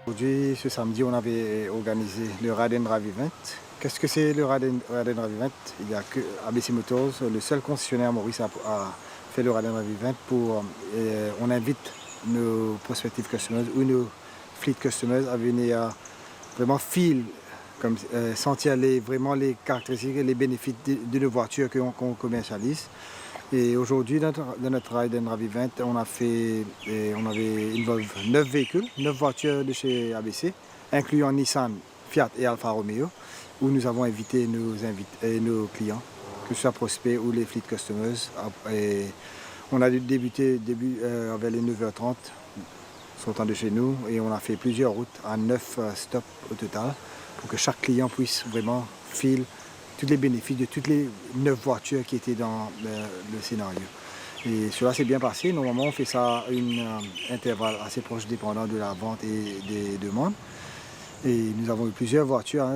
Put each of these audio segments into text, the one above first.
Aujourd'hui, ce samedi, on avait organisé le Ride and Drive Event. Qu'est-ce que c'est le Ride and Drive Event? Il n'y a que ABC Motors, le seul concessionnaire à Maurice a fait le Ride and Drive Event pour... on invite nos prospective customers ou nos fleet customers à venir vraiment sentir vraiment les caractéristiques et les bénéfices de nos voitures qu'on commercialise. Et aujourd'hui, dans notre Ride and Drive Event, on avait involve 9 véhicules, 9 voitures de chez ABC, incluant Nissan, Fiat et Alfa Romeo, où nous avons invité nos clients, que ce soit prospects ou les fleet customers. Et on a débuté vers les 9h30, sortant de chez nous, et on a fait plusieurs routes à 9 stops au total, pour que chaque client puisse vraiment filer tous les bénéfices de toutes les 9 voitures qui étaient dans le scénario. Et cela s'est bien passé. Normalement, on fait ça à un intervalle assez proche dépendant de la vente et des demandes. Et nous avons eu plusieurs voitures,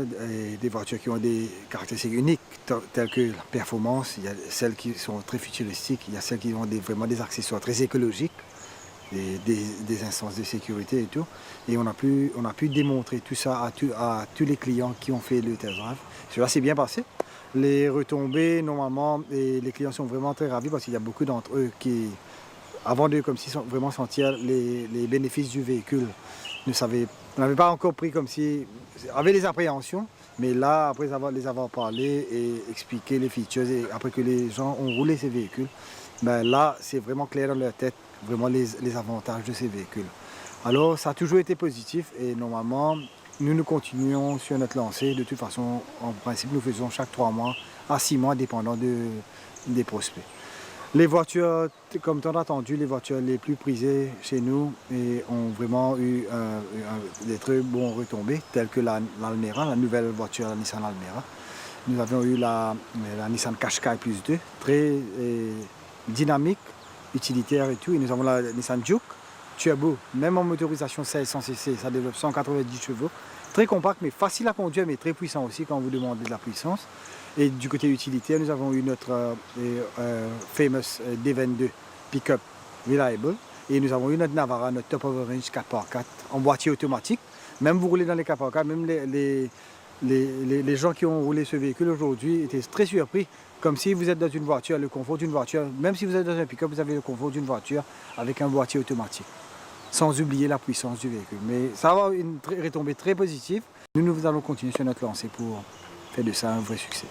des voitures qui ont des caractéristiques uniques, telles que la performance. Il y a celles qui sont très futuristiques, il y a celles qui ont vraiment des accessoires très écologiques, des instances de sécurité et tout. Et on a pu démontrer tout ça à tous les clients qui ont fait le test drive. Cela s'est bien passé. Les retombées, normalement, et les clients sont vraiment très ravis parce qu'il y a beaucoup d'entre eux qui, avant de vraiment sentir les bénéfices du véhicule, n'avaient pas encore pris comme si, avaient des appréhensions, mais là, après les avoir parlé et expliqué les features, et après que les gens ont roulé ces véhicules, ben là, c'est vraiment clair dans leur tête, vraiment les avantages de ces véhicules. Alors, ça a toujours été positif et normalement, nous continuons sur notre lancée. De toute façon, en principe, nous faisons chaque 3 mois à 6 mois, dépendant des prospects. Les voitures, comme tu as entendu, les voitures les plus prisées chez nous ont vraiment eu des très bons retombées, telles que l'Almera, la nouvelle voiture, la Nissan Almera. Nous avions eu la Nissan Qashqai Plus 2, très dynamique, utilitaire et tout. Et nous avons la Nissan Juke Turbo, même en motorisation 1600 cc, ça développe 190 chevaux. Très compact, mais facile à conduire, mais très puissant aussi quand vous demandez de la puissance. Et du côté utilitaire, nous avons eu notre famous D22 Pickup Reliable. Et nous avons eu notre Navara, notre Top of the Range 4x4 en boîtier automatique. Même vous roulez dans les 4x4, même les gens qui ont roulé ce véhicule aujourd'hui étaient très surpris. Comme si vous êtes dans une voiture, le confort d'une voiture, même si vous êtes dans un pick-up, vous avez le confort d'une voiture avec un boîtier automatique, sans oublier la puissance du véhicule. Mais ça va avoir une retombée très positive. Nous allons continuer sur notre lancée pour faire de ça un vrai succès.